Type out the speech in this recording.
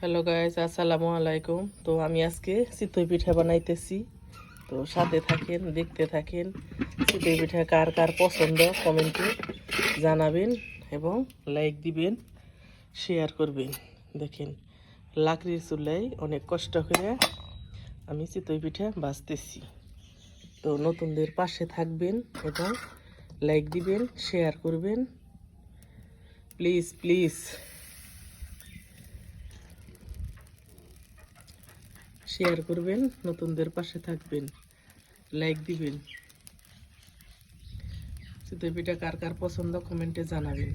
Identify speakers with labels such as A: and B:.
A: Hello guys, আসসালামু আলাইকুম। তো আমি আজকে চিতই পিঠা বানাইতেছি। তো সাথে থাকেন, দেখতে থাকেন। চিতই পিঠা কার কার পছন্দ কমেন্টে জানাবেন এবং লাইক দিবেন, শেয়ার করবেন। দেখেন, লাকড়ির চুলায় অনেক কষ্ট করে আমি চিতই পিঠা ভাজতেছি। তো নতুনদের পাশে থাকবেন এবং লাইক দিবেন, শেয়ার করবেন। প্লিজ প্লিজ শেয়ার করবেন, নতুনদের পাশে থাকবেন, লাইক দিবেন। চিতই পিঠা কার কার পছন্দ কমেন্টে জানাবেন।